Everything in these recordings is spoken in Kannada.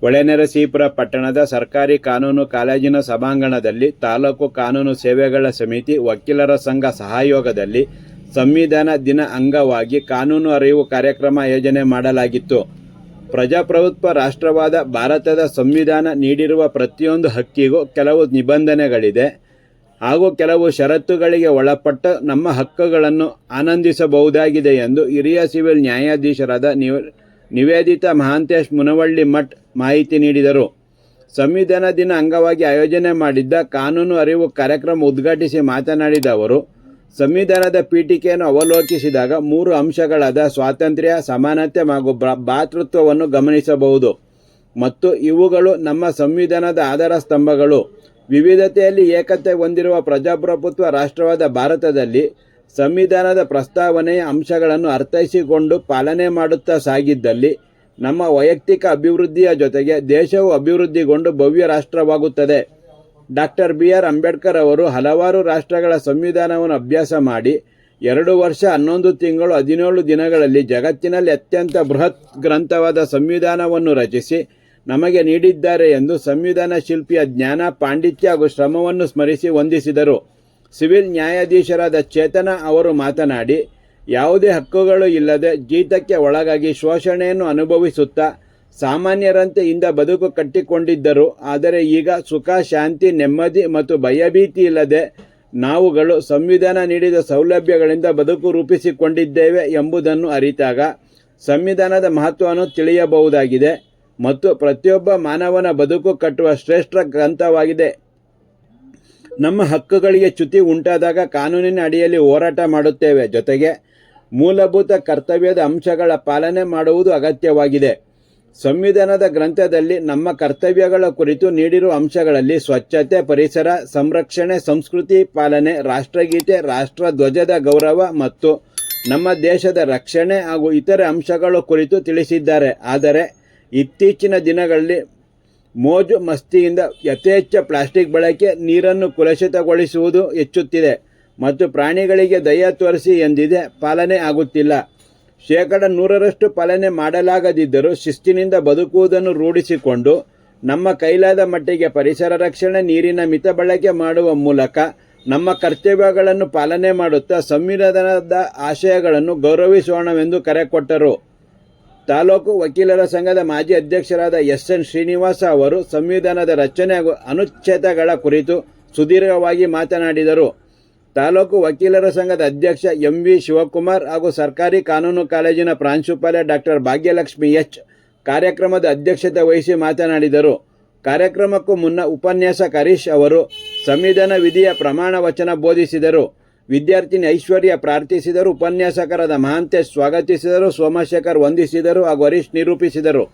ಹೊಳೆನರಸೀಪುರ ಪಟ್ಟಣದ ಸರ್ಕಾರಿ ಕಾನೂನು ಕಾಲೇಜಿನ ಸಭಾಂಗಣದಲ್ಲಿ ತಾಲೂಕು ಕಾನೂನು ಸೇವೆಗಳ ಸಮಿತಿ, ವಕೀಲರ ಸಂಘ ಸಹಯೋಗದಲ್ಲಿ ಸಂವಿಧಾನ ದಿನ ಅಂಗವಾಗಿ ಕಾನೂನು ಅರಿವು ಕಾರ್ಯಕ್ರಮ ಆಯೋಜನೆ ಮಾಡಲಾಗಿತ್ತು. ಪ್ರಜಾಪ್ರಭುತ್ವ ರಾಷ್ಟ್ರವಾದ ಭಾರತದ ಸಂವಿಧಾನ ನೀಡಿರುವ ಪ್ರತಿಯೊಂದು ಹಕ್ಕಿಗೂ ಕೆಲವು ನಿಬಂಧನೆಗಳಿದೆ ಹಾಗೂ ಕೆಲವು ಷರತ್ತುಗಳಿಗೆ ಒಳಪಟ್ಟು ನಮ್ಮ ಹಕ್ಕುಗಳನ್ನು ಆನಂದಿಸಬಹುದಾಗಿದೆ ಎಂದು ಹಿರಿಯ ಸಿವಿಲ್ ನ್ಯಾಯಾಧೀಶರಾದ ನಿವೇದಿತಾ ಮಹಾಂತೇಶ್ ಮುನವಳ್ಳಿ ಮಠ್ ಮಾಹಿತಿ ನೀಡಿದರು. ಸಂವಿಧಾನ ದಿನ ಅಂಗವಾಗಿ ಆಯೋಜನೆ ಮಾಡಿದ್ದ ಕಾನೂನು ಅರಿವು ಕಾರ್ಯಕ್ರಮ ಉದ್ಘಾಟಿಸಿ ಮಾತನಾಡಿದ ಅವರು, ಸಂವಿಧಾನದ ಪೀಠಿಕೆಯನ್ನು ಅವಲೋಕಿಸಿದಾಗ 3 ಅಂಶಗಳಾದ ಸ್ವಾತಂತ್ರ್ಯ, ಸಮಾನತೆ ಹಾಗೂ ಭ್ರಾತೃತ್ವವನ್ನು ಗಮನಿಸಬಹುದು ಮತ್ತು ಇವುಗಳು ನಮ್ಮ ಸಂವಿಧಾನದ ಆಧಾರ ಸ್ತಂಭಗಳು. ವಿವಿಧತೆಯಲ್ಲಿ ಏಕತೆ ಹೊಂದಿರುವ ಪ್ರಜಾಪ್ರಭುತ್ವ ರಾಷ್ಟ್ರವಾದ ಭಾರತದಲ್ಲಿ ಸಂವಿಧಾನದ ಪ್ರಸ್ತಾವನೆಯ ಅಂಶಗಳನ್ನು ಅರ್ಥೈಸಿಕೊಂಡು ಪಾಲನೆ ಮಾಡುತ್ತಾ ಸಾಗಿದ್ದಲ್ಲಿ ನಮ್ಮ ವೈಯಕ್ತಿಕ ಅಭಿವೃದ್ಧಿಯ ಜೊತೆಗೆ ದೇಶವು ಅಭಿವೃದ್ಧಿಗೊಂಡು ಭವ್ಯ ರಾಷ್ಟ್ರವಾಗುತ್ತದೆ. ಡಾಕ್ಟರ್ ಬಿ.ಆರ್. ಅಂಬೇಡ್ಕರ್ ಅವರು ಹಲವಾರು ರಾಷ್ಟ್ರಗಳ ಸಂವಿಧಾನವನ್ನು ಅಭ್ಯಾಸ ಮಾಡಿ 2 ವರ್ಷ 11 ತಿಂಗಳು 17 ದಿನಗಳಲ್ಲಿ ಜಗತ್ತಿನಲ್ಲಿ ಅತ್ಯಂತ ಬೃಹತ್ ಗ್ರಂಥವಾದ ಸಂವಿಧಾನವನ್ನು ರಚಿಸಿ ನಮಗೆ ನೀಡಿದ್ದಾರೆ ಎಂದು ಸಂವಿಧಾನ ಶಿಲ್ಪಿಯ ಜ್ಞಾನ, ಪಾಂಡಿತ್ಯ ಹಾಗೂ ಶ್ರಮವನ್ನು ಸ್ಮರಿಸಿ ವಂದಿಸಿದರು. ಸಿವಿಲ್ ನ್ಯಾಯಾಧೀಶರಾದ ಚೇತನ ಅವರು ಮಾತನಾಡಿ, ಯಾವುದೇ ಹಕ್ಕುಗಳು ಇಲ್ಲದೆ ಜೀತಕ್ಕೆ ಒಳಗಾಗಿ ಶೋಷಣೆಯನ್ನು ಅನುಭವಿಸುತ್ತಾ ಸಾಮಾನ್ಯರಂತೆ ಇಂದ ಬದುಕು ಕಟ್ಟಿಕೊಂಡಿದ್ದರು. ಆದರೆ ಈಗ ಸುಖ, ಶಾಂತಿ, ನೆಮ್ಮದಿ ಮತ್ತು ಭಯಭೀತಿ ಇಲ್ಲದೆ ನಾವುಗಳು ಸಂವಿಧಾನ ನೀಡಿದ ಸೌಲಭ್ಯಗಳಿಂದ ಬದುಕು ರೂಪಿಸಿಕೊಂಡಿದ್ದೇವೆ ಎಂಬುದನ್ನು ಅರಿತಾಗ ಸಂವಿಧಾನದ ಮಹತ್ವವನ್ನು ತಿಳಿಯಬಹುದಾಗಿದೆ ಮತ್ತು ಪ್ರತಿಯೊಬ್ಬ ಮಾನವನ ಬದುಕು ಕಟ್ಟುವ ಶ್ರೇಷ್ಠ ಗ್ರಂಥವಾಗಿದೆ. ನಮ್ಮ ಹಕ್ಕುಗಳಿಗೆ ಚ್ಯುತಿ ಉಂಟಾದಾಗ ಕಾನೂನಿನ ಅಡಿಯಲ್ಲಿ ಹೋರಾಟ ಮಾಡುತ್ತೇವೆ. ಜೊತೆಗೆ ಮೂಲಭೂತ ಕರ್ತವ್ಯದ ಅಂಶಗಳ ಪಾಲನೆ ಮಾಡುವುದು ಅಗತ್ಯವಾಗಿದೆ. ಸಂವಿಧಾನದ ಗ್ರಂಥದಲ್ಲಿ ನಮ್ಮ ಕರ್ತವ್ಯಗಳ ಕುರಿತು ನೀಡಿರುವ ಅಂಶಗಳಲ್ಲಿ ಸ್ವಚ್ಛತೆ, ಪರಿಸರ ಸಂರಕ್ಷಣೆ, ಸಂಸ್ಕೃತಿ ಪಾಲನೆ, ರಾಷ್ಟ್ರಗೀತೆ, ರಾಷ್ಟ್ರ ಧ್ವಜದ ಗೌರವ ಮತ್ತು ನಮ್ಮ ದೇಶದ ರಕ್ಷಣೆ ಹಾಗೂ ಇತರೆ ಅಂಶಗಳ ಕುರಿತು ತಿಳಿಸಿದ್ದಾರೆ. ಆದರೆ ಇತ್ತೀಚಿನ ದಿನಗಳಲ್ಲಿ ಮೋಜು ಮಸ್ತಿಯಿಂದ ಯಥೇಚ್ಛ ಪ್ಲಾಸ್ಟಿಕ್ ಬಳಕೆ, ನೀರನ್ನು ಕಲುಷಿತಗೊಳಿಸುವುದು ಹೆಚ್ಚುತ್ತಿದೆ ಮತ್ತು ಪ್ರಾಣಿಗಳಿಗೆ ದಯ ತೋರಿಸಿ ಎಂದಿದೆ ಪಾಲನೆ ಆಗುತ್ತಿಲ್ಲ. 100% ಪಾಲನೆ ಮಾಡಲಾಗದಿದ್ದರೂ ಶಿಸ್ತಿನಿಂದ ಬದುಕುವುದನ್ನು ರೂಢಿಸಿಕೊಂಡು ನಮ್ಮ ಕೈಲಾದ ಮಟ್ಟಿಗೆ ಪರಿಸರ ರಕ್ಷಣೆ, ನೀರಿನ ಮಿತ ಬಳಕೆ ಮಾಡುವ ಮೂಲಕ ನಮ್ಮ ಕರ್ತವ್ಯಗಳನ್ನು ಪಾಲನೆ ಮಾಡುತ್ತಾ ಸಂವಿಧಾನದ ಆಶಯಗಳನ್ನು ಗೌರವಿಸೋಣವೆಂದು ಕರೆ ಕೊಟ್ಟರು. ತಾಲೂಕು ವಕೀಲರ ಸಂಘದ ಮಾಜಿ ಅಧ್ಯಕ್ಷರಾದ ಎಸ್.ಎನ್. ಶ್ರೀನಿವಾಸ ಅವರು ಸಂವಿಧಾನದ ರಚನೆ ಹಾಗೂ ಅನುಚ್ಛೇದಗಳ ಕುರಿತು ಸುದೀರ್ಘವಾಗಿ ಮಾತನಾಡಿದರು. ತಾಲೂಕು ವಕೀಲರ ಸಂಘದ ಅಧ್ಯಕ್ಷ ಎಂ.ವಿ. ಶಿವಕುಮಾರ್ ಹಾಗೂ ಸರ್ಕಾರಿ ಕಾನೂನು ಕಾಲೇಜಿನ ಪ್ರಾಂಶುಪಾಲೆ ಡಾಕ್ಟರ್ ಭಾಗ್ಯಲಕ್ಷ್ಮಿ ಎಚ್. ಕಾರ್ಯಕ್ರಮದ ಅಧ್ಯಕ್ಷತೆ ವಹಿಸಿ ಮಾತನಾಡಿದರು. ಕಾರ್ಯಕ್ರಮಕ್ಕೂ ಮುನ್ನ ಉಪನ್ಯಾಸಕ ಹರೀಶ್ ಅವರು ಸಂವಿಧಾನ ವಿಧಿಯ ಪ್ರಮಾಣ ವಚನ ಬೋಧಿಸಿದರು. ವಿದ್ಯಾರ್ಥಿನಿ ಐಶ್ವರ್ಯ ಪ್ರಾರ್ಥಿಸಿದರು. ಉಪನ್ಯಾಸಕರಾದ ಮಹಾಂತೇಶ್ ಸ್ವಾಗತಿಸಿದರು. ಸೋಮಶೇಖರ್ ವಂದಿಸಿದರು ಹಾಗೂ ಹರೀಶ್ ನಿರೂಪಿಸಿದರು.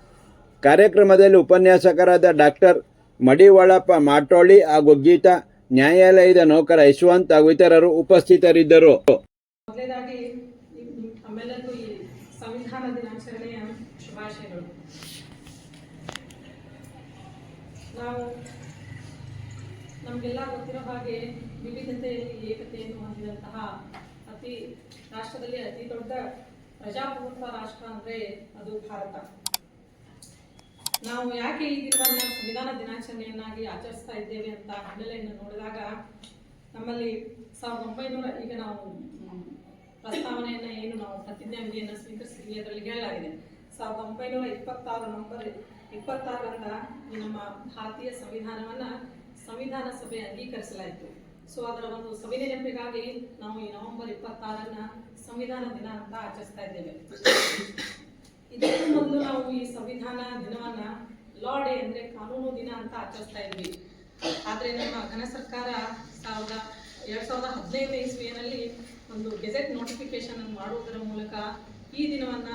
ಕಾರ್ಯಕ್ರಮದಲ್ಲಿ ಉಪನ್ಯಾಸಕರಾದ ಡಾಕ್ಟರ್ ಮಡಿವಾಳಪ್ಪ ಮಾಟೋಳಿ ಹಾಗೂ ಗೀತಾ, ನ್ಯಾಯಾಲಯದ ನೌಕರ ಯಶವಂತ್ ಹಾಗೂ ಇತರರು ಉಪಸ್ಥಿತರಿದ್ದರು. ಮೊದಲನೇದಾಗಿ ನಮ್ಮೆಲ್ಲರಿಗೂ ಈ ಸಂವಿಧಾನ ದಿನಾಚರಣೆಯ ಶುಭಾಶಯಗಳು. ನಾವು ನಮಗೆಲ್ಲ ಗೊತ್ತಿರೋ ಹಾಗೆ ವಿವಿಧತೆಯಲ್ಲಿ ಏಕತೆಯನ್ನು ಹೊಂದಿದಂತಹ ರಾಷ್ಟ್ರದಲ್ಲಿ ಅತಿ ದೊಡ್ಡ ಪ್ರಜಾಪ್ರಭುತ್ವ ರಾಷ್ಟ್ರ ಅಂದರೆ ಅದು ಭಾರತ. ನಾವು ಯಾಕೆ ಈ ದಿನವನ್ನು ಸಂವಿಧಾನ ದಿನಾಚರಣೆಯನ್ನಾಗಿ ಆಚರಿಸ್ತಾ ಇದ್ದೇವೆ ಅಂತ ಹಿನ್ನೆಲೆಯನ್ನು ನೋಡಿದಾಗ ನಮ್ಮಲ್ಲಿ 1900 ಈಗ ನಾವು ಪ್ರಸ್ತಾವನೆಯನ್ನು ಏನು ನಾವು ಪ್ರತಿಜ್ಞಾ ವಿಧಿಯನ್ನು ಸ್ವೀಕರಿಸಿದ್ವಿ ಅದರಲ್ಲಿ ಹೇಳಲಾಗಿದೆ 1926 ನವೆಂಬರ್ 26ರಂದ ನಮ್ಮ ಭಾರತೀಯ ಸಂವಿಧಾನವನ್ನು ಸಂವಿಧಾನ ಸಭೆ ಅಂಗೀಕರಿಸಲಾಯಿತು. ಸೊ ಅದರ ಒಂದು ಸವಿನೆನಪಿಗಾಗಿ ನಾವು ಈ ನವೆಂಬರ್ 26 ಸಂವಿಧಾನ ದಿನ ಅಂತ ಆಚರಿಸ್ತಾ ಇದ್ದೇವೆ. ಇದಕ್ಕೂ ಮೊದಲು ನಾವು ಈ ಸಂವಿಧಾನ ದಿನವನ್ನ ಲಾ ಡೇ ಅಂದ್ರೆ ಕಾನೂನು ದಿನ ಅಂತ ಆಚರಿಸ್ತಾ ಇದ್ವಿ. ಆದ್ರೆ ನಮ್ಮ ಘನ ಸರ್ಕಾರ 2015 ಇಸ್ವಿಯಲ್ಲಿ ಒಂದು ಗೆಜೆಟ್ ನೋಟಿಫಿಕೇಶನ್ ಅನ್ನು ಮಾಡುವುದರ ಮೂಲಕ ಈ ದಿನವನ್ನ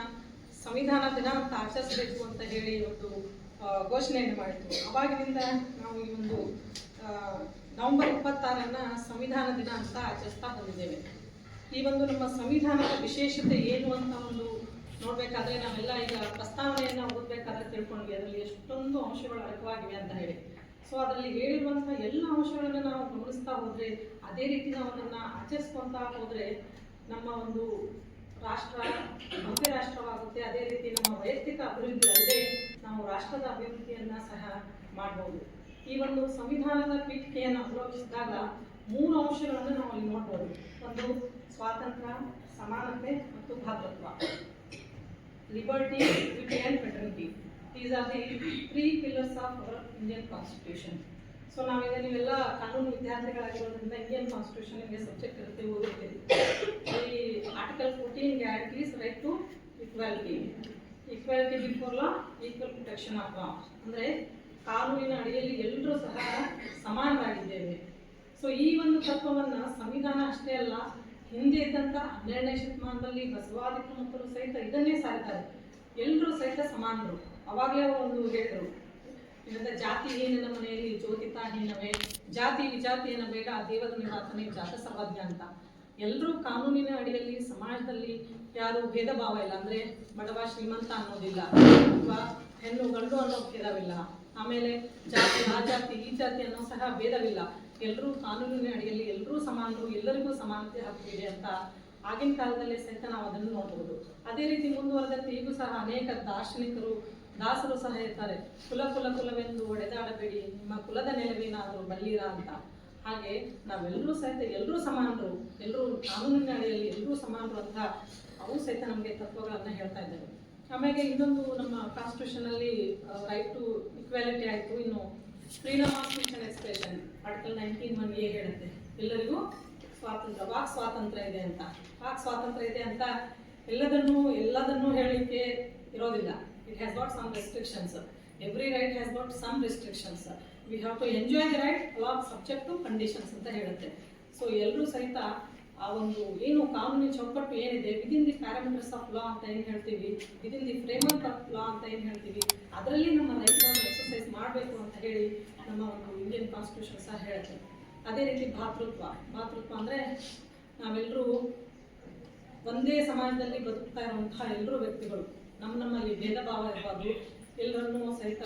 ಸಂವಿಧಾನ ದಿನ ಅಂತ ಆಚರಿಸಬೇಕು ಅಂತ ಹೇಳಿ ಒಂದು ಘೋಷಣೆಯನ್ನು ಮಾಡಿದ್ರು. ಅವಾಗಿನಿಂದ ನಾವು ಈ ಒಂದು ನವೆಂಬರ್ 26 ಸಂವಿಧಾನ ದಿನ ಅಂತ ಆಚರಿಸ್ತಾ ಬಂದಿದ್ದೇವೆ. ಈ ಒಂದು ನಮ್ಮ ಸಂವಿಧಾನದ ವಿಶೇಷತೆ ಏನು ಅಂತ ಒಂದು ನೋಡ್ಬೇಕಾದ್ರೆ ನಾವೆಲ್ಲ ಈಗ ಪ್ರಸ್ತಾವನೆಯನ್ನು ಓದಬೇಕಾದ್ರೆ ತಿಳ್ಕೊಂಡ್ವಿ ಅದರಲ್ಲಿ ಎಷ್ಟೊಂದು ಅಂಶಗಳು ಅಡಕವಾಗಿವೆ ಅಂತ ಹೇಳಿ. ಸೊ ಅದರಲ್ಲಿ ಹೇಳಿರುವಂತಹ ಎಲ್ಲ ಅಂಶಗಳನ್ನು ನಾವು ಗಮನಿಸ್ತಾ ಹೋದ್ರೆ, ಅದೇ ರೀತಿ ನಾವು ಅದನ್ನ ಆಚರಿಸ್ಕೊಂತಾ ಹೋದ್ರೆ ನಮ್ಮ ಒಂದು ರಾಷ್ಟ್ರ ಭವ್ಯ ರಾಷ್ಟ್ರವಾಗುತ್ತೆ. ಅದೇ ರೀತಿ ನಮ್ಮ ವೈಯಕ್ತಿಕ ಅಭಿವೃದ್ಧಿ ಅಲ್ಲದೆ ನಾವು ರಾಷ್ಟ್ರದ ಅಭಿವೃದ್ಧಿಯನ್ನ ಸಹ ಮಾಡಬಹುದು. ಈ ಒಂದು ಸಂವಿಧಾನದ ಪೀಠಿಕೆಯನ್ನು ಅವಲೋಕಿಸಿದಾಗ 3 ಅಂಶಗಳನ್ನು ನಾವು ಅಲ್ಲಿ ನೋಡ್ಬೋದು. ಒಂದು ಸ್ವಾತಂತ್ರ್ಯ, ಸಮಾನತೆ ಮತ್ತು ಭ್ರಾತೃತ್ವ. Liberty, equity and fraternity. These are the 3 pillars of our Indian constitution. So ನಾವೀಗ ನೀವೆಲ್ಲ ಕಾನೂನು ವಿದ್ಯಾರ್ಥಿಗಳಾಗಿರೋದ್ರಿಂದ ಇಂಡಿಯನ್ ಕಾನ್ಸ್ಟಿಟ್ಯೂಷನ್ ನಿಮಗೆ ಸಬ್ಜೆಕ್ಟ್ ಇರುತ್ತೆ, ಓದಿರ್ತೀವಿ. ಈ article 14 guarantees right to equality. Equality before law, equal protection of law. ಅಂದರೆ ಕಾನೂನಿನ ಅಡಿಯಲ್ಲಿ ಎಲ್ಲರೂ ಸಹ ಸಮಾನರಾಗಿದ್ದೇವೆ. ಸೊ ಈ ಒಂದು ತತ್ವವನ್ನು ಸಂವಿಧಾನ ಅಷ್ಟೇ ಅಲ್ಲ, ಹಿಂದೆ ಇದ್ದಂಥ 12ನೇ ಶತಮಾನದಲ್ಲಿ ಬಸವಾದಿ ಪ್ರಮುಖರು ಸಹಿತ ಇದನ್ನೇ ಸಾರಿದ್ದಾರೆ. ಎಲ್ಲರೂ ಸಹಿತ ಸಮಾನರು. ಅವಾಗಲೇ ಒಂದು ಹೇಳಿದರು, ಇದರಿಂದ ಜಾತಿ ಹೀನನ ಮನೆಯಲ್ಲಿ ಜ್ಯೋತಿತಾ ಹೀನವೇ, ಜಾತಿ ವಿಜಾತಿಯನ್ನ ಬೇಡ, ದೇವರ ನಿವಾಸನೆ ಜಾತ ಸರ್ವಜ್ಞ ಅಂತ. ಎಲ್ಲರೂ ಕಾನೂನಿನ ಅಡಿಯಲ್ಲಿ ಸಮಾಜದಲ್ಲಿ ಯಾರು ಭೇದ ಭಾವ ಇಲ್ಲ. ಅಂದರೆ ಬಡವ ಶ್ರೀಮಂತ ಅನ್ನೋದಿಲ್ಲ, ಅಥವಾ ಹೆಣ್ಣು ಗಂಡು ಅನ್ನೋ ಭೇದವಿಲ್ಲ. ಆಮೇಲೆ ಜಾತಿ ಆ ಜಾತಿ ಈ ಜಾತಿ ಅನ್ನೋ ಸಹ ಭೇದವಿಲ್ಲ. ಎಲ್ಲರೂ ಕಾನೂನಿನ ಅಡಿಯಲ್ಲಿ ಎಲ್ಲರೂ ಸಮಾನರು, ಎಲ್ಲರಿಗೂ ಸಮಾನತೆ ಹಕ್ಕಿದೆ ಅಂತ ಆಗಿನ ಕಾಲದಲ್ಲೇ ಸಹಿತ ನಾವು ಅದನ್ನು ನೋಡಬಹುದು. ಅದೇ ರೀತಿ ಮುಂದುವರೆದಂತೆ ಈಗೂ ಸಹ ಅನೇಕ ದಾರ್ಶನಿಕರು, ದಾಸರು ಸಹ ಇರ್ತಾರೆ. ಕುಲವೆಂದು ಒಡೆದಾಡಬೇಡಿ, ನಿಮ್ಮ ಕುಲದ ನೆಲವೇನಾದರೂ ಬಲ್ಲಿರ ಅಂತ. ಹಾಗೆ ನಾವೆಲ್ಲರೂ ಸಹಿತ ಎಲ್ಲರೂ ಸಮಾನರು, ಎಲ್ಲರೂ ಕಾನೂನಿನ ಅಡಿಯಲ್ಲಿ ಎಲ್ಲರೂ ಸಮಾನರು ಅಂತ ಅವು ಸಹಿತ ನಮಗೆ ತತ್ವಗಳನ್ನು ಹೇಳ್ತಾ ಇದ್ದಾರೆ. ಆಮೇಲೆ ಇನ್ನೊಂದು ನಮ್ಮ ಕಾನ್ಸ್ಟಿಟ್ಯೂಷನ್ ಅಲ್ಲಿ ರೈಟ್ ಟು ಇಕ್ವಾಲಿಟಿ ಆಯಿತು. ಇನ್ನು freedom of speech and expression article 19(1)A ಹೇಳುತ್ತೆ, ಎಲ್ಲರಿಗೂ ಸ್ವಾತಂತ್ರ್ಯ, ವಾಕ್ ಸ್ವಾತಂತ್ರ್ಯ ಇದೆ ಅಂತ. ವಾಕ್ ಸ್ವಾತಂತ್ರ್ಯ ಇದೆ ಅಂತ ಎಲ್ಲದನ್ನೂ ಹೇಳಲಿಕ್ಕೆ ಇರೋದಿಲ್ಲ. It has got some restrictions. Every right has got some restrictions. We have to enjoy the right along subject to conditions ಅಂತ ಹೇಳುತ್ತೆ. ಸೊ ಎಲ್ಲರೂ ಸಹಿತ ಆ ಒಂದು ಏನು ಕಾನೂನಿನ ಚೌಕಟ್ಟು ಏನಿದೆ, within the parameters of law ಅಂತ ಏನು ಹೇಳ್ತೀವಿ, within the framework of law ಅಂತ ಏನು ಹೇಳ್ತೀವಿ, ಅದರಲ್ಲಿ ನಮ್ಮ ರೈಟ್ಗಳನ್ನು ಎಕ್ಸರ್ಸೈಸ್ ಮಾಡಬೇಕು ಅಂತ ಹೇಳಿ ನಮ್ಮ ಒಂದು ಇಂಡಿಯನ್ ಕಾನ್ಸ್ಟಿಟ್ಯೂಷನ್ ಸಹ ಹೇಳುತ್ತೆ. ಅದೇ ರೀತಿ ಭ್ರಾತೃತ್ವ ಅಂದರೆ ನಾವೆಲ್ಲರೂ ಒಂದೇ ಸಮಾಜದಲ್ಲಿ ಬದುಕ್ತಾ ಇರುವಂತಹ ಎಲ್ಲರೂ ವ್ಯಕ್ತಿಗಳು. ನಮ್ಮಲ್ಲಿ ಭೇದ ಭಾವ ಇರಬಾರ್ದು. ಎಲ್ಲರನ್ನೂ ಸಹಿತ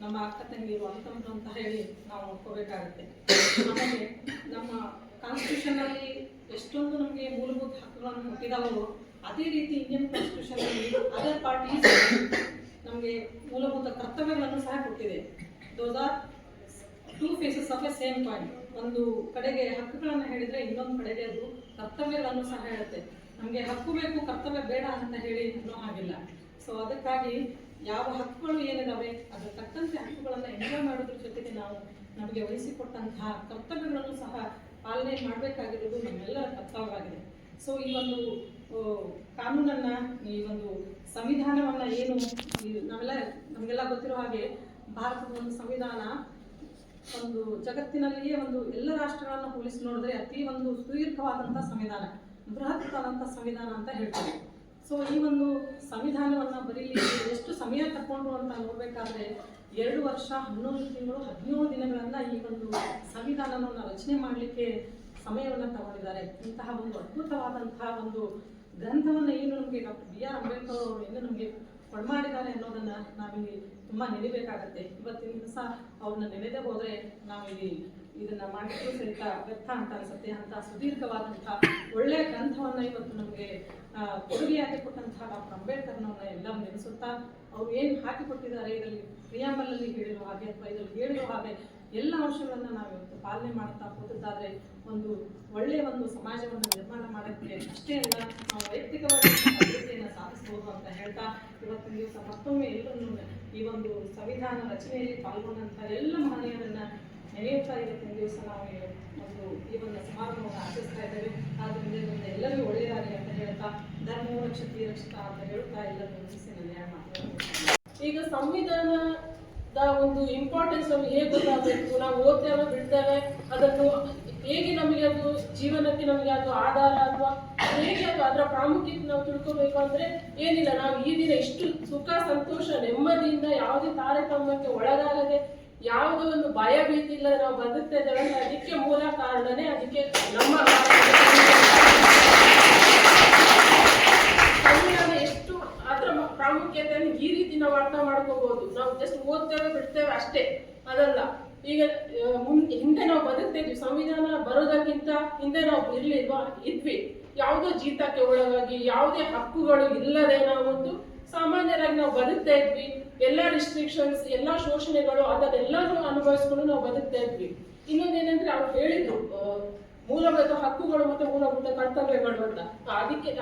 ನಮ್ಮ ಅಕ್ಕ ತಂಗಿರು ಅಂತಂದ್ರು ಅಂತ ಹೇಳಿ ನಾವು ನೋಡ್ಕೋಬೇಕಾಗುತ್ತೆ. ಆಮೇಲೆ ನಮ್ಮ ಕಾನ್ಸ್ಟಿಟ್ಯೂಷನಲ್ಲಿ ಎಷ್ಟೊಂದು ನಮಗೆ ಮೂಲಭೂತ ಹಕ್ಕುಗಳನ್ನು ಕೊಟ್ಟಿದ್ದಾವೋ, ಅದೇ ರೀತಿ ಇಂಡಿಯನ್ ಕಾನ್ಸ್ಟಿಟ್ಯೂಷನಲ್ಲಿ ಅದರ್ ಪಾರ್ಟೀಸ್ ನಮಗೆ ಮೂಲಭೂತ ಕರ್ತವ್ಯಗಳನ್ನು ಸಹ ಕೊಟ್ಟಿದೆ. Those are 2 faces of A same coin. ಒಂದು ಕಡೆಗೆ ಹಕ್ಕುಗಳನ್ನು ಹೇಳಿದರೆ ಇನ್ನೊಂದು ಕಡೆಗೆ ಅದು ಕರ್ತವ್ಯಗಳನ್ನು ಸಹ ಹೇಳುತ್ತೆ. ನಮಗೆ ಹಕ್ಕು ಬೇಕು, ಕರ್ತವ್ಯ ಬೇಡ ಅಂತ ಹೇಳಿ ಅನ್ನೋ ಹಾಗಿಲ್ಲ. ಸೊ ಅದಕ್ಕಾಗಿ ಯಾವ ಹಕ್ಕುಗಳು ಏನಿದಾವೆ ಅದರ ತಕ್ಕಂತೆ ಹಕ್ಕುಗಳನ್ನು ಎಂಜಾಯ್ ಮಾಡೋದ್ರ ಜೊತೆಗೆ ನಾವು ನಮಗೆ ವಹಿಸಿಕೊಟ್ಟಂತಹ ಕರ್ತವ್ಯಗಳನ್ನು ಸಹ ಪಾಲನೆ ಮಾಡಬೇಕಾಗಿರೋದು ನಮ್ಮೆಲ್ಲರ ಕರ್ತವ್ಯವಾಗಿದೆ. ಸೊ ಈ ಒಂದು ಕಾನೂನನ್ನು, ಈ ಒಂದು ಸಂವಿಧಾನವನ್ನು ಏನು ನಮಗೆಲ್ಲ ಗೊತ್ತಿರೋ ಹಾಗೆ ಭಾರತದ ಒಂದು ಸಂವಿಧಾನ ಒಂದು ಜಗತ್ತಿನಲ್ಲಿಯೇ ಒಂದು ಎಲ್ಲ ರಾಷ್ಟ್ರಗಳನ್ನು ಹೋಲಿಸಿ ನೋಡಿದ್ರೆ ಅತಿ ಒಂದು ಸುದೀರ್ಘವಾದಂಥ ಸಂವಿಧಾನ, ಬೃಹತ್ತಾದಂಥ ಸಂವಿಧಾನ ಅಂತ ಹೇಳ್ತಾರೆ. ಸೊ ಈ ಒಂದು ಸಂವಿಧಾನವನ್ನು ಬರೀಲಿಕ್ಕೆ ಎಷ್ಟು ಸಮಯ ತಗೊಂಡು ಅಂತ ನೋಡಬೇಕಾದ್ರೆ 2 ವರ್ಷ 11 ತಿಂಗಳು 17 ದಿನಗಳನ್ನು ಈ ಒಂದು ಸಂವಿಧಾನವನ್ನು ರಚನೆ ಮಾಡಲಿಕ್ಕೆ ಸಮಯವನ್ನು ತಗೊಂಡಿದ್ದಾರೆ. ಇಂತಹ ಒಂದು ಅದ್ಭುತವಾದಂತಹ ಒಂದು ಗ್ರಂಥವನ್ನು ಏನು ನಮಗೆ ಡಾಕ್ಟರ್ B.R. ಅಂಬೇಡ್ಕರ್ ಅವರು ಏನು ನಮಗೆ ಕೊಡ್ಮಾಡಿದ್ದಾರೆ ಅನ್ನೋದನ್ನು ನಾವಿಲ್ಲಿ ತುಂಬ ನೆನೆಬೇಕಾಗತ್ತೆ. ಇವತ್ತಿನ ದಿವಸ ಅವ್ರನ್ನ ನೆನೆದೇ ಹೋದರೆ ನಾವಿಲ್ಲಿ ಇದನ್ನು ಮಾಡಿದ್ರು ಸಹಿತ ವ್ಯರ್ಥ ಅಂತ ಅನಿಸುತ್ತೆ. ಅಂತ ಸುದೀರ್ಘವಾದಂಥ ಒಳ್ಳೆಯ ಗ್ರಂಥವನ್ನು ಇವತ್ತು ನಮಗೆ ಕೊಡುಗೆಯಾಗಿ ಕೊಟ್ಟಂತಹ ಡಾಕ್ಟರ್ ಅಂಬೇಡ್ಕರ್ನವ್ರನ್ನ ಎಲ್ಲ ನೆನೆಸುತ್ತಾ ಅವರು ಏನು ಹಾಕಿಕೊಟ್ಟಿದ್ದಾರೆ ಇದರಲ್ಲಿ ಪ್ರಿಯಾಂಬಲಲ್ಲಿ ಹೇಳಿರೋ ಹಾಗೆ ಅಥವಾ ಇದರಲ್ಲಿ ಹೇಳಿರೋ ಹಾಗೆ ಎಲ್ಲ ಅಂಶಗಳನ್ನು ನಾವು ಇವತ್ತು ಪಾಲನೆ ಮಾಡುತ್ತಾ ಹೋದದ್ದಾದರೆ ಒಂದು ಒಳ್ಳೆಯ ಒಂದು ಸಮಾಜವನ್ನು ನಿರ್ಮಾಣ ಮಾಡೋಕ್ಕೆ ಅಷ್ಟೇ ಅಲ್ಲ, ನಾವು ವೈಯಕ್ತಿಕವಾಗಿ ಅಭಿವೃದ್ಧಿಯನ್ನು ಸಾಧಿಸಬಹುದು ಅಂತ ಹೇಳ್ತಾ ಇವತ್ತಿನ ದಿವಸ ಮತ್ತೊಮ್ಮೆ ಎಲ್ಲರನ್ನೂ ಈ ಒಂದು ಸಂವಿಧಾನ ರಚನೆಯಲ್ಲಿ ಪಾಲ್ಗೊಂಡಂಥ ಎಲ್ಲ ಮಹನೀಯರನ್ನು ನೆನೆಯುತ್ತಾ ಇವತ್ತಿನ ದಿವಸ ನಾವು ಒಂದು ಈ ಒಂದು ಸಮಾರಂಭವನ್ನು ಆಚರಿಸ್ತಾ ಇದ್ದೇವೆ. ಆದ್ದರಿಂದ ಇದರಿಂದ ಎಲ್ಲರಿಗೂ ಒಳ್ಳೆಯದಾಗಲಿ ಅಂತ ಹೇಳ್ತಾ ಧರ್ಮೋ ರಕ್ಷತಿ ರಕ್ಷಿತ ಅಂತ ಹೇಳ್ತಾ ಎಲ್ಲರೂ ಮುಗಿಸಿ ನ್ಯಾಯ ಮಾಡ್ತಾರೆ. ಈಗ ಸಂವಿಧಾನದ ಒಂದು ಇಂಪಾರ್ಟೆನ್ಸ್ ನಮಗೆ ಹೇಗೆ ಗೊತ್ತಾಗಬೇಕು, ನಾವು ಓದ್ತೇವೆ ಬಿಡ್ತೇವೆ, ಅದನ್ನು ಹೇಗೆ ನಮಗೆ ಅದು ಜೀವನಕ್ಕೆ ನಮಗೆ ಅದು ಆಧಾರ ಅಥವಾ ಹೇಗೆ ಅದು ಅದರ ಪ್ರಾಮುಖ್ಯತೆ ನಾವು ತಿಳ್ಕೋಬೇಕು ಅಂದ್ರೆ ಏನಿಲ್ಲ, ನಾವು ಈ ದಿನ ಇಷ್ಟು ಸುಖ ಸಂತೋಷ ನೆಮ್ಮದಿಯಿಂದ ಯಾವುದೇ ತಾರತಮ್ಯಕ್ಕೆ ಒಳಗಾಗದೆ ಯಾವುದೋ ಒಂದು ಭಯ ಭೀತಿ ಇಲ್ಲದೆ ನಾವು ಬದುಕ್ತಾ ಇದ್ದೇವೆ ಅಂದ್ರೆ ಅದಕ್ಕೆ ಮೂಲ ಕಾರಣನೇ ಅದಕ್ಕೆ ನಮ್ಮ ಸಂವಿಧಾನ ಎಷ್ಟು ಅದರ ಪ್ರಾಮುಖ್ಯತೆಯನ್ನು ಈ ರೀತಿ ನಾವು ಅರ್ಥ ಮಾಡ್ಕೋಬಹುದು. ನಾವು ಜಸ್ಟ್ ಓದ್ತೇವೆ ಬಿಡ್ತೇವೆ ಅಷ್ಟೇ ಅದಲ್ಲ, ಈಗ ಹಿಂದೆ ನಾವು ಬದುಕ್ತಾ ಇದ್ವಿ, ಸಂವಿಧಾನ ಬರೋದಕ್ಕಿಂತ ಹಿಂದೆ ನಾವು ಇದ್ವಿ. ಯಾವುದೋ ಜೀತಕ್ಕೆ ಒಳಗಾಗಿ ಯಾವುದೇ ಹಕ್ಕುಗಳು ಇಲ್ಲದೆ ನಾವೊಂದು ಸಾಮಾನ್ಯರಾಗಿ ನಾವು ಬದುಕ್ತಾ ಇದ್ವಿ. ಎಲ್ಲ ರಿಸ್ಟ್ರಿಕ್ಷನ್ಸ್, ಎಲ್ಲ ಶೋಷಣೆಗಳು ಅದನ್ನೆಲ್ಲರೂ ಅನುಭವಿಸ್ಕೊಂಡು ನಾವು ಬದುಕ್ತಾ ಇದ್ವಿ. ಇನ್ನೊಂದೇನಂದ್ರೆ ಅವ್ರು ಹೇಳಿದ್ರು ಮೂಲಭೂತ ಹಕ್ಕುಗಳು ಮತ್ತು ಮೂಲಭೂತ ಕರ್ತವ್ಯಗಳು ಅಂತ.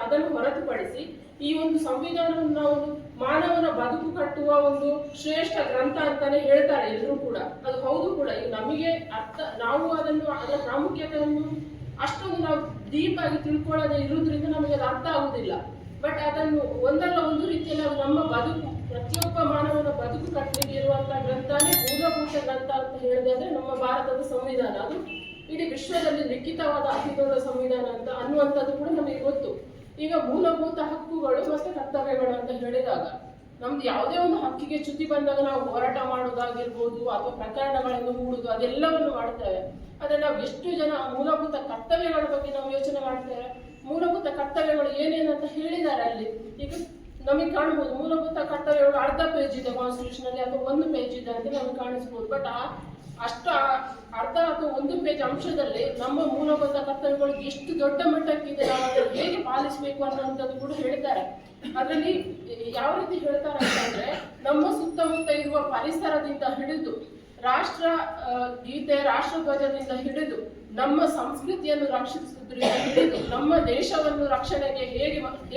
ಅದನ್ನು ಹೊರತುಪಡಿಸಿ ಈ ಒಂದು ಸಂವಿಧಾನವನ್ನು ನಾವು ಮಾನವನ ಬದುಕು ಕಟ್ಟುವ ಒಂದು ಶ್ರೇಷ್ಠ ಗ್ರಂಥ ಅಂತಾನೆ ಹೇಳ್ತಾರೆ ಎಲ್ಲರೂ ಕೂಡ. ಅದು ಹೌದು ಕೂಡ. ಈಗ ನಮಗೆ ನಾವು ಅದರ ಪ್ರಾಮುಖ್ಯತೆಯನ್ನು ಅಷ್ಟೊಂದು ನಾವು ಡೀಪ್ ಆಗಿ ತಿಳ್ಕೊಳ್ಳದೆ ಇರುವುದರಿಂದ ನಮಗೆ ಅದು ಅರ್ಥ ಆಗುದಿಲ್ಲ. ಬಟ್ ಅದನ್ನು ಒಂದಲ್ಲ ಒಂದು ರೀತಿಯಲ್ಲಿ ಅದು ನಮ್ಮ ಬದುಕು, ಪ್ರತಿಯೊಬ್ಬ ಮಾನವನ ಬದುಕು ಕಟ್ಟಲಿಕ್ಕೆ ಇರುವಂತಹ ಗ್ರಂಥನೇ ಮೂಲಭೂತ ಗ್ರಂಥ ಅಂತ ಹೇಳಿದ್ರೆ ನಮ್ಮ ಭಾರತದ ಸಂವಿಧಾನ. ಅದು ಇಡೀ ವಿಶ್ವದಲ್ಲಿ ಲಿಖಿತವಾದ ಅತಿ ದೊಡ್ಡ ಸಂವಿಧಾನ ಅಂತ ಅನ್ನುವಂಥದ್ದು ಕೂಡ ನಮಗೆ ಗೊತ್ತು. ಈಗ ಮೂಲಭೂತ ಹಕ್ಕುಗಳು ಮತ್ತು ಕರ್ತವ್ಯಗಳು ಅಂತ ಹೇಳಿದಾಗ ನಮ್ದು ಯಾವುದೇ ಒಂದು ಹಕ್ಕಿಗೆ ಚ್ಯುತಿ ಬಂದಾಗ ನಾವು ಹೋರಾಟ ಮಾಡೋದಾಗಿರ್ಬೋದು ಅಥವಾ ಪ್ರಕರಣಗಳನ್ನು ಹೂಡುದು ಅದೆಲ್ಲವನ್ನು ಮಾಡ್ತೇವೆ. ಆದರೆ ನಾವು ಎಷ್ಟು ಜನ ಮೂಲಭೂತ ಕರ್ತವ್ಯಗಳ ಬಗ್ಗೆ ನಾವು ಯೋಚನೆ ಮಾಡ್ತೇವೆ? ಮೂಲಭೂತ ಕರ್ತವ್ಯಗಳು ಏನೇನಂತ ಹೇಳಿದ್ದಾರೆ ಅಲ್ಲಿ. ಈಗ ನಮಗೆ ಕಾಣಬಹುದು ಮೂಲಭೂತ ಕರ್ತವ್ಯಗಳು ಅರ್ಧ ಪೇಜ್ ಇದೆ ಕಾನ್ಸ್ಟಿಟ್ಯೂಷನ್ ಅಲ್ಲಿ ಅಥವಾ 1 ಪೇಜ್ ಇದೆ ಅಂತ ನಮಗೆ ಕಾಣಿಸ್ಬೋದು. ಬಟ್ ಅಷ್ಟು ಅರ್ಧ ಅಥವಾ 1 ಪೇಜ್ ಅಂಶದಲ್ಲಿ ನಮ್ಮ ಮೂಲಭೂತ ಕರ್ತವ್ಯಗಳು ಎಷ್ಟು ದೊಡ್ಡ ಮಟ್ಟಕ್ಕಿದೆ, ನಾವು ಅದನ್ನು ಹೇಗೆ ಪಾಲಿಸಬೇಕು ಅನ್ನುವಂಥದ್ದು ಕೂಡ ಹೇಳ್ತಾರೆ. ಅದರಲ್ಲಿ ಯಾವ ರೀತಿ ಹೇಳ್ತಾರೆ ಅಂತಂದ್ರೆ, ನಮ್ಮ ಸುತ್ತಮುತ್ತ ಇರುವ ಪರಿಸರದಿಂದ ಹಿಡಿದು ರಾಷ್ಟ್ರ ಗೀತೆ, ರಾಷ್ಟ್ರಧ್ವಜದಿಂದ ಹಿಡಿದು ನಮ್ಮ ಸಂಸ್ಕೃತಿಯನ್ನು ರಕ್ಷಿಸುವುದರಿಂದ ಹಿಡಿದು ನಮ್ಮ ದೇಶವನ್ನು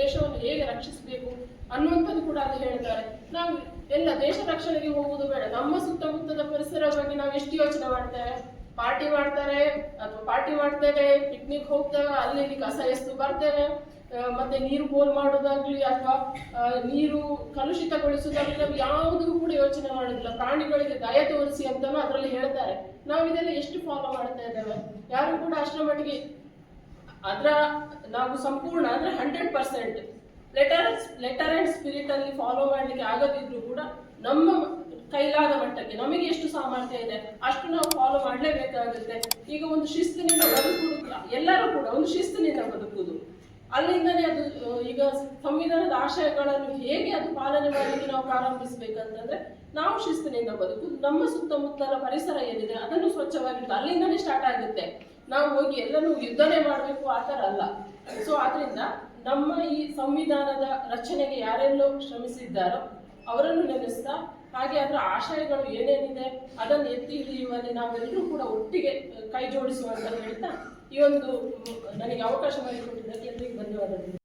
ದೇಶವನ್ನು ಹೇಗೆ ರಕ್ಷಿಸಬೇಕು ಅನ್ನುವಂಥದ್ದು ಕೂಡ ಅಲ್ಲಿ ಹೇಳ್ತಾರೆ. ನಾವು ಎಲ್ಲ ದೇಶ ರಕ್ಷಣೆಗೆ ಹೋಗುವುದು ಬೇಡ, ನಮ್ಮ ಸುತ್ತಮುತ್ತದ ಪರಿಸರ ಬಗ್ಗೆ ನಾವು ಎಷ್ಟು ಯೋಚನೆ ಮಾಡ್ತೇವೆ? ಪಾರ್ಟಿ ಮಾಡ್ತೇವೆ, ಪಿಕ್ನಿಕ್ ಹೋಗ್ತೇವೆ, ಅಲ್ಲಿ ಕಸ ಎಸ್ತು ಬರ್ತೇವೆ, ಮತ್ತೆ ನೀರು ಪೋಲ್ ಮಾಡೋದಾಗ್ಲಿ ಅಥವಾ ನೀರು ಕಲುಷಿತಗೊಳಿಸೋದಾಗ್ಲಿ ನಾವು ಯಾವುದೂ ಕೂಡ ಯೋಚನೆ ಮಾಡೋದಿಲ್ಲ. ಪ್ರಾಣಿಗಳಿಗೆ ದಯ ತೋರಿಸಿ ಅಂತಾನು ಅದರಲ್ಲಿ ಹೇಳ್ತಾರೆ. ನಾವು ಇದೆಲ್ಲ ಎಷ್ಟು ಫಾಲೋ ಮಾಡ್ತಾ ಇದ್ದೇವೆ? ಯಾರು ಕೂಡ ಅಷ್ಟರ ಮಟ್ಟಿಗೆ ನಾವು ಸಂಪೂರ್ಣ ಅಂದ್ರೆ 100% ಲೆಟರ್ ಅಂಡ್ ಸ್ಪಿರಿಟ್ ಅಲ್ಲಿ ಫಾಲೋ ಮಾಡ್ಲಿಕ್ಕೆ ಆಗದಿದ್ರು ಕೂಡ ನಮ್ಮ ಕೈಲಾದ ಮಟ್ಟಕ್ಕೆ ನಮಗೆ ಎಷ್ಟು ಸಾಮರ್ಥ್ಯ ಇದೆ ಅಷ್ಟು ನಾವು ಫಾಲೋ ಮಾಡಲೇಬೇಕಾಗುತ್ತೆ. ಈಗ ಒಂದು ಶಿಸ್ತಿನಿಂದ ಬದುಕುವುದು, ಎಲ್ಲರೂ ಕೂಡ ಒಂದು ಶಿಸ್ತಿನಿಂದ ಬದುಕುವುದು, ಅಲ್ಲಿಂದನೇ ಅದು ಈಗ ಸಂವಿಧಾನದ ಆಶಯಗಳನ್ನು ಹೇಗೆ ಅದು ಪಾಲನೆ ಮಾಡಲಿಕ್ಕೆ ನಾವು ಪ್ರಾರಂಭಿಸಬೇಕಂತಂದ್ರೆ ನಾವು ಶಿಸ್ತಿನಿಂದ ಬದುಕುದು, ನಮ್ಮ ಸುತ್ತಮುತ್ತಲ ಪರಿಸರ ಏನಿದೆ ಅದನ್ನು ಸ್ವಚ್ಛವಾಗಿಟ್ಟು ಅಲ್ಲಿಂದನೇ ಸ್ಟಾರ್ಟ್ ಆಗುತ್ತೆ. ನಾವು ಹೋಗಿ ಎಲ್ಲನೂ ಯುದ್ಧನೇ ಮಾಡಬೇಕು ಆ ಥರ ಅಲ್ಲ. ಸೊ ಆದ್ರಿಂದ ನಮ್ಮ ಈ ಸಂವಿಧಾನದ ರಚನೆಗೆ ಯಾರೆಲ್ಲೋ ಶ್ರಮಿಸಿದ್ದಾರೋ ಅವರನ್ನು ನೆನೆಸ್ತಾ, ಹಾಗೆ ಅದರ ಆಶಯಗಳು ಏನೇನಿದೆ ಅದನ್ನು ಎತ್ತಿ ಹಿಡಿಯುವಲ್ಲಿ ನಾವೆಲ್ಲರೂ ಕೂಡ ಒಟ್ಟಿಗೆ ಕೈ ಜೋಡಿಸುವಂತ ಹೇಳ್ತಾ ಈ ಒಂದು ನನಗೆ ಅವಕಾಶ ಮಾಡಿಕೊಟ್ಟಿದ್ದಕ್ಕೆ ಎಲ್ಲರಿಗೂ ಧನ್ಯವಾದಗಳು.